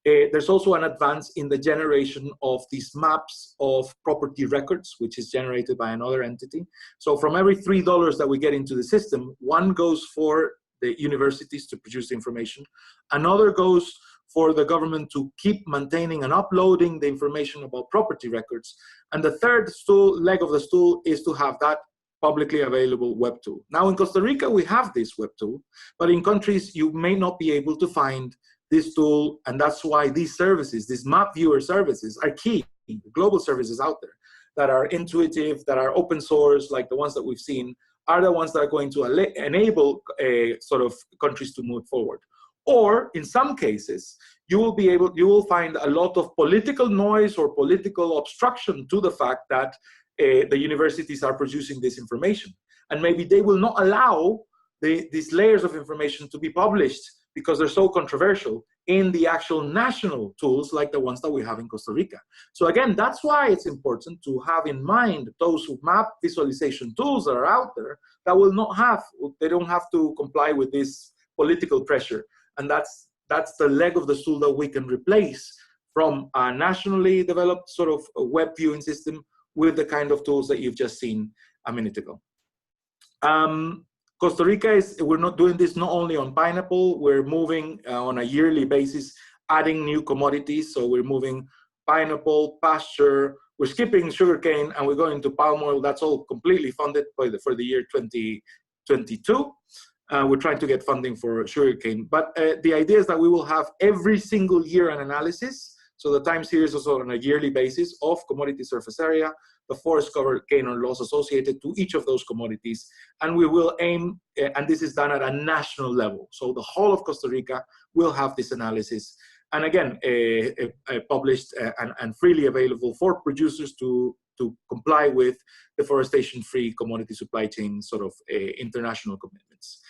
there's also an advance in the generation of these maps of property records, which is generated by another entity. So from every $3 that we get into the system, one goes for the universities to produce the information, another goes for the government to keep maintaining and uploading the information about property records, and the third leg of the stool is to have that publicly available web tool. Now in Costa Rica, we have this web tool, but in countries you may not be able to find this tool, and that's why these services, these map viewer services, are key. The global services out there that are intuitive, that are open source, like the ones that we've seen, are the ones that are going to enable sort of countries to move forward. Or in some cases, you will find a lot of political noise or political obstruction to the fact that the universities are producing this information, and maybe they will not allow these layers of information to be published because they're so controversial in the actual national tools like the ones that we have in Costa Rica. So again, that's why it's important to have in mind those map visualization tools that are out there that will not have, they don't have to comply with this political pressure. And that's the leg of the stool that we can replace from a nationally developed sort of a web viewing system with the kind of tools that you've just seen a minute ago. Costa Rica we're not doing this not only on pineapple, we're moving on a yearly basis, adding new commodities. So we're moving pineapple, pasture. We're skipping sugarcane and we're going to palm oil. That's all completely funded for the year 2022. We're trying to get funding for sugarcane. But the idea is that we will have every single year an analysis. So the time series is on a yearly basis of commodity surface area, the forest cover gain or loss associated to each of those commodities. And we will aim, and this is done at a national level. So the whole of Costa Rica will have this analysis. And again, published and freely available for producers to comply with deforestation-free commodity supply chain sort of international commitments.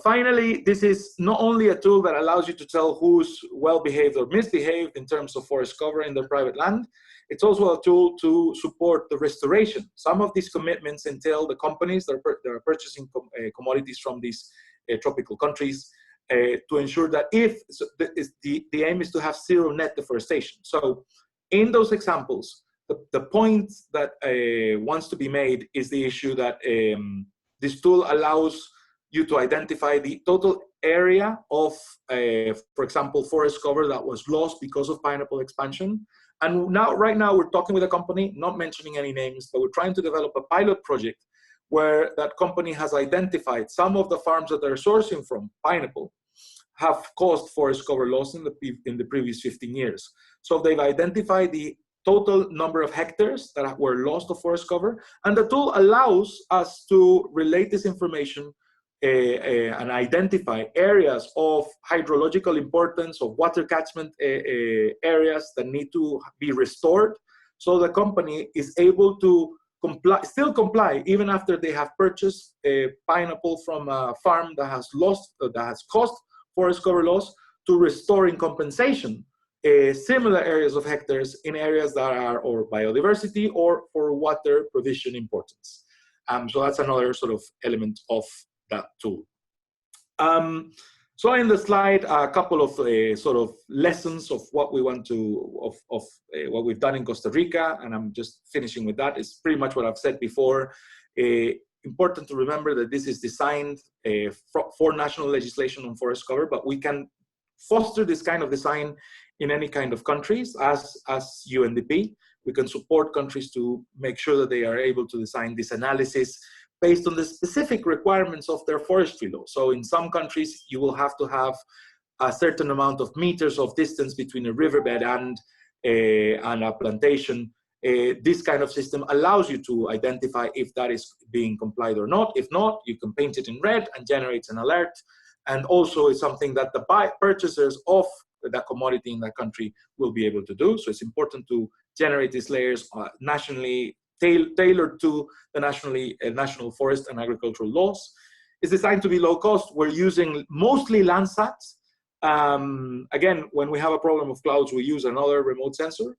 Finally, this is not only a tool that allows you to tell who's well-behaved or misbehaved in terms of forest cover in their private land, it's also a tool to support the restoration. Some of these commitments entail the companies that are purchasing commodities from these tropical countries to ensure that the aim is to have zero net deforestation. So in those examples, the point that wants to be made is the issue that this tool allows you to identify the total area of, for example, forest cover that was lost because of pineapple expansion. And right now we're talking with a company, not mentioning any names, but we're trying to develop a pilot project where that company has identified some of the farms that they're sourcing from pineapple have caused forest cover loss in the previous 15 years. So they've identified the total number of hectares that were lost of forest cover, and the tool allows us to relate this information and identify areas of hydrological importance, of water catchment areas that need to be restored, so the company is able to still comply even after they have purchased a pineapple from a farm that has caused forest cover loss, to restore in compensation similar areas of hectares in areas that are or biodiversity or for water provision importance. So that's another sort of element of that tool. So in the slide, a couple of sort of lessons of what we want to, what we've done in Costa Rica, and I'm just finishing with that. It's pretty much what I've said before. Important to remember that this is designed for national legislation on forest cover, but we can foster this kind of design in any kind of countries as UNDP. We can support countries to make sure that they are able to design this analysis based on the specific requirements of their forestry law. So in some countries, you will have to have a certain amount of meters of distance between a riverbed and a plantation. This kind of system allows you to identify if that is being complied or not. If not, you can paint it in red and generates an alert. And also it's something that the purchasers of that commodity in that country will be able to do. So it's important to generate these layers nationally, tailored to the national forest and agricultural laws. It's designed to be low cost. We're using mostly Landsat. Again, when we have a problem of clouds, we use another remote sensor.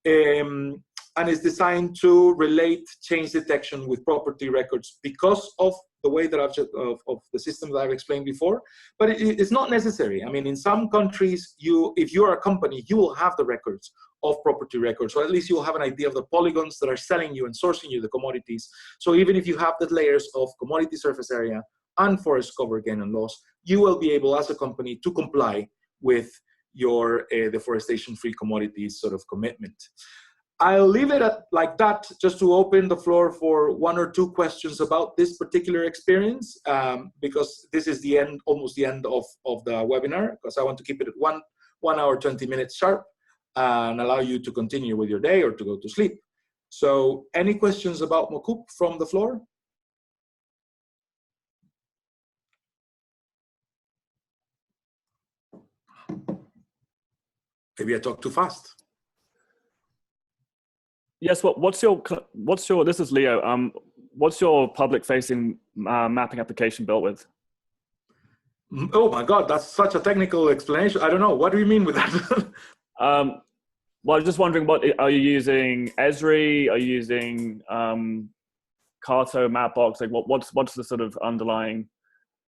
And it's designed to relate change detection with property records because of the way that of the system that I've explained before. But it's not necessary. I mean, in some countries, if you are a company, you will have the records of property records, or at least you'll have an idea of the polygons that are selling you and sourcing you the commodities. So even if you have the layers of commodity surface area and forest cover gain and loss, you will be able as a company to comply with your deforestation-free commodities sort of commitment. I'll leave it like that, just to open the floor for one or two questions about this particular experience, because this is the end, almost the end of the webinar, because I want to keep it at 1 hour, 20 minutes sharp, and allow you to continue with your day or to go to sleep. So any questions about Mokup from the floor? Maybe I talk too fast. Yes, what's your, this is Leo, what's your public-facing mapping application built with? Oh my God, that's such a technical explanation. I don't know, what do you mean with that? Well, I was just wondering, are you using Esri? Are you using Carto, Mapbox? Like, what's the sort of underlying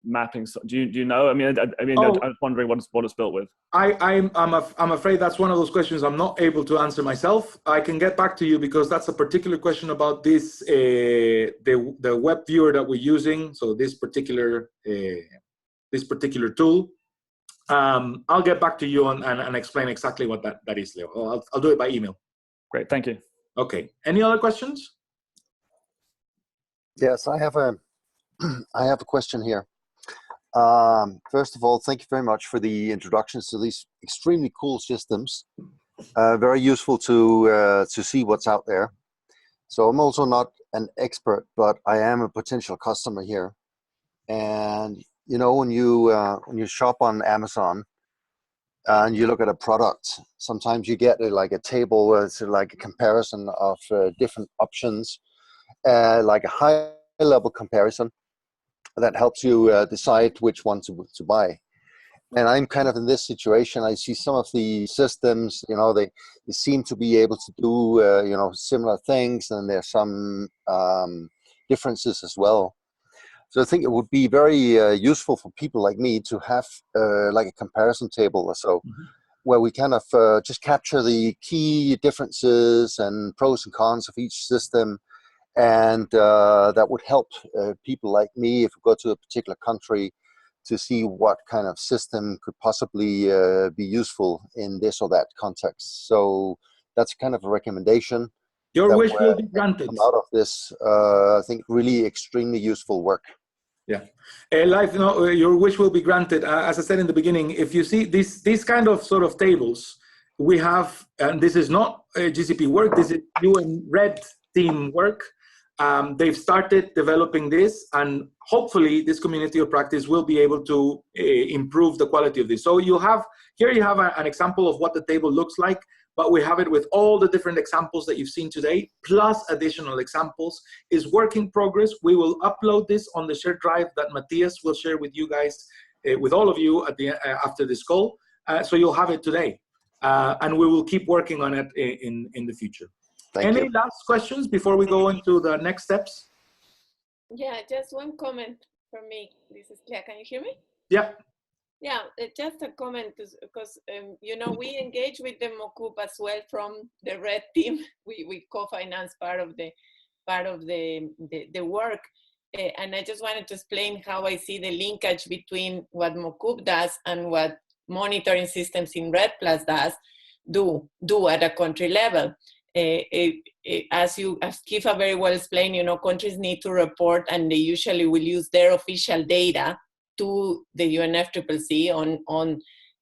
mapping? Do you know? I mean, I'm wondering what it's built with. I'm afraid that's one of those questions I'm not able to answer myself. I can get back to you because that's a particular question about this the web viewer that we're using. So this particular tool. I'll get back to you and explain exactly what that is, Leo. I'll do it by email. Great, thank you. Okay, any other questions? Yes, I have a question here. First of all, thank you very much for the introductions to these extremely cool systems. Very useful to see what's out there. So I'm also not an expert, but I am a potential customer here. And you know, when you shop on Amazon and you look at a product, sometimes you get like a table where it's like a comparison of different options, like a high-level comparison that helps you decide which one to buy. And I'm kind of in this situation. I see some of the systems, you know, they seem to be able to do, you know, similar things, and there's some differences as well. So I think it would be very useful for people like me to have like a comparison table or so, where we kind of just capture the key differences and pros and cons of each system. And that would help people like me, if we go to a particular country, to see what kind of system could possibly be useful in this or that context. So that's kind of a recommendation. Your wish will be granted. Come out of this, I think, really extremely useful work. Yeah, Live, no, your wish will be granted. As I said in the beginning, if you see these kind of sort of tables, we have, and this is not GCP work, this is UN Red team work. They've started developing this, and hopefully this community of practice will be able to improve the quality of this. So you have an example of what the table looks like, but we have it with all the different examples that you've seen today, plus additional examples. Is work in progress. We will upload this on the shared drive that Matthias will share with you guys, with all of you at the after this call. So you'll have it today, and we will keep working on it in the future. Any last questions before we go into the next steps? Yeah, just one comment from me. This is Claire. Can you hear me? Yeah. Yeah, just a comment, because you know, we engage with the MOCUP as well from the Red team. We co-finance part of the work, and I just wanted to explain how I see the linkage between what MOCUP does and what monitoring systems in Red Plus do at a country level. As Kifa very well explained, you know, countries need to report, and they usually will use their official data to the UNFCCC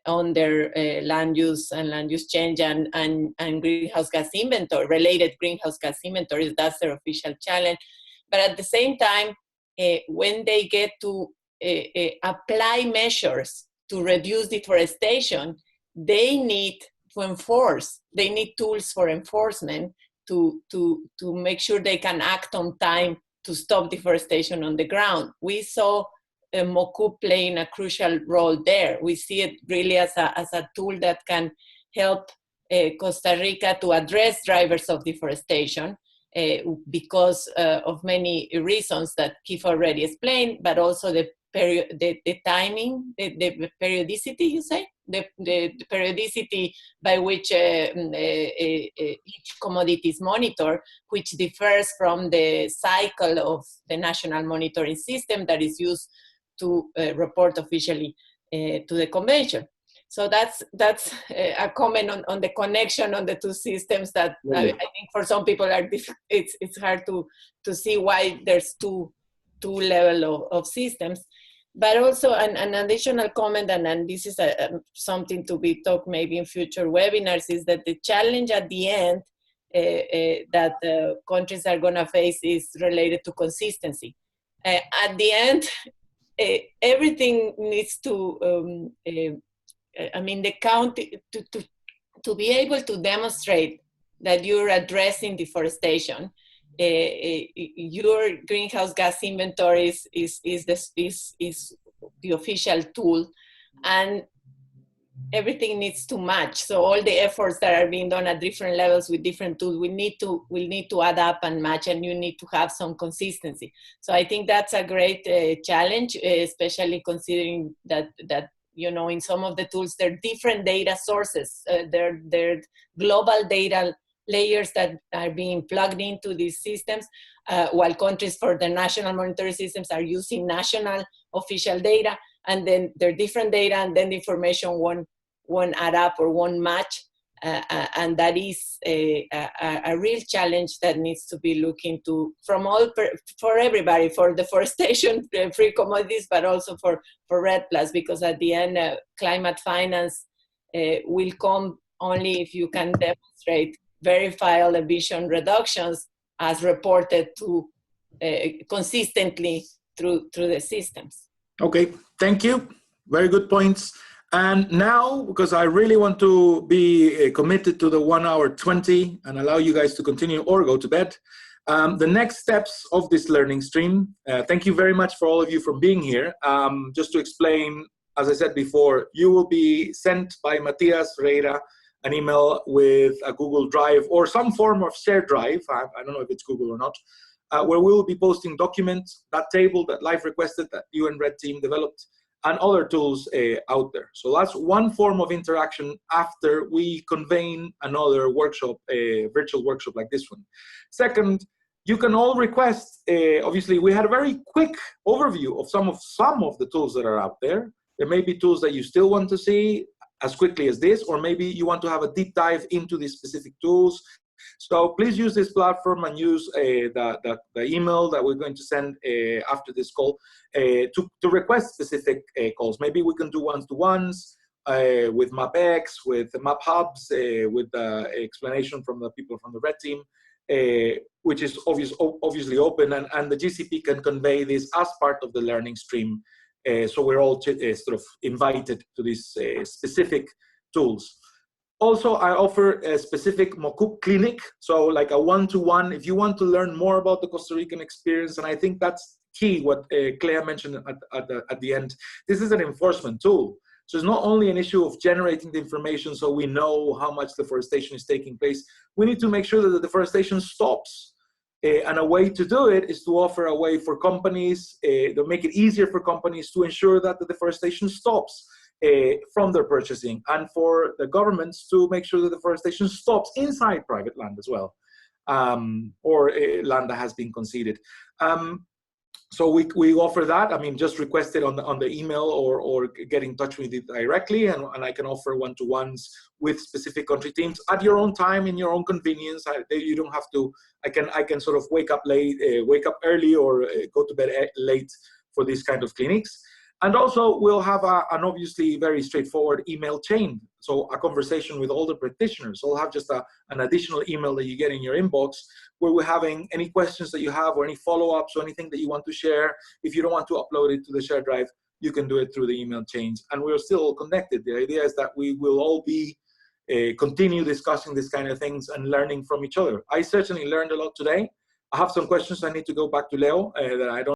on their land use and land use change and greenhouse gas inventory, related greenhouse gas inventories. That's their official challenge. But at the same time, when they get to apply measures to reduce deforestation, they need to enforce. They need tools for enforcement to make sure they can act on time to stop deforestation on the ground. We saw MOCUP playing a crucial role there. We see it really as a tool that can help Costa Rica to address drivers of deforestation because of many reasons that Keith already explained, but also the timing, the periodicity, you say? The periodicity by which each commodity is monitored, which differs from the cycle of the national monitoring system that is used to report officially to the convention. So that's a comment on the connection on the two systems that I think for some people it's hard to see why there's two level of systems. But also an additional comment, and this is something to be talked maybe in future webinars, is that the challenge at the end that countries are going to face is related to consistency. At the end, everything needs to, I mean, the county, to be able to demonstrate that you're addressing deforestation, your greenhouse gas inventory is the official tool, and everything needs to match. So all the efforts that are being done at different levels with different tools will need to add up and match, and you need to have some consistency. So I think that's a great challenge, especially considering that you know, in some of the tools there are different data sources. There are global data layers that are being plugged into these systems, while countries for the national monitoring systems are using national official data. and then they're different data, and then the information won't add up or won't match. And that is a real challenge that needs to be looked into from for everybody, for deforestation, free commodities, but also for REDD+, because at the end, climate finance will come only if you can demonstrate verifiable emission reductions as reported to consistently through the systems. Okay, thank you. Very good points. And now, because I really want to be committed to the 1 hour 20 and allow you guys to continue or go to bed, the next steps of this learning stream, thank you very much for all of you for being here. Just to explain, as I said before, you will be sent by Matias Reira an email with a Google Drive or some form of shared drive, I don't know if it's Google or not, where we will be posting documents, that table that Life requested that you and Red Team developed, and other tools out there. So that's one form of interaction after we convene another workshop, a virtual workshop like this one. Second, you can all request, obviously we had a very quick overview of some of the tools that are out there. There may be tools that you still want to see as quickly as this, or maybe you want to have a deep dive into these specific tools. So please use this platform and use the email that we're going to send after this call to request specific calls. Maybe we can do one-to-ones with MapX, with Map Hubs, with the explanation from the people from the Red Team, which is obviously open, and the GCP can convey this as part of the learning stream. So we're all sort of invited to these specific tools. Also, I offer a specific Mokup clinic, so like a one-to-one, if you want to learn more about the Costa Rican experience, and I think that's key, what Clea mentioned at the end. This is an enforcement tool. So it's not only an issue of generating the information so we know how much deforestation is taking place, we need to make sure that the deforestation stops. And a way to do it is to offer a way for companies, to make it easier for companies to ensure that the deforestation stops from their purchasing, and for the governments to make sure that deforestation stops inside private land as well, or land that has been conceded. So we offer that. I mean, just request it on the email or get in touch with it directly, and I can offer one-to-ones with specific country teams at your own time, in your own convenience. You don't have to. I can sort of wake up early, or go to bed late for these kind of clinics. And also, we'll have an obviously very straightforward email chain. So a conversation with all the practitioners. So we'll have just an additional email that you get in your inbox, where we're having any questions that you have, or any follow-ups, or anything that you want to share. If you don't want to upload it to the shared drive, you can do it through the email chains. And we're still connected. The idea is that we will all be continue discussing these kind of things and learning from each other. I certainly learned a lot today. I have some questions I need to go back to Leo that I don't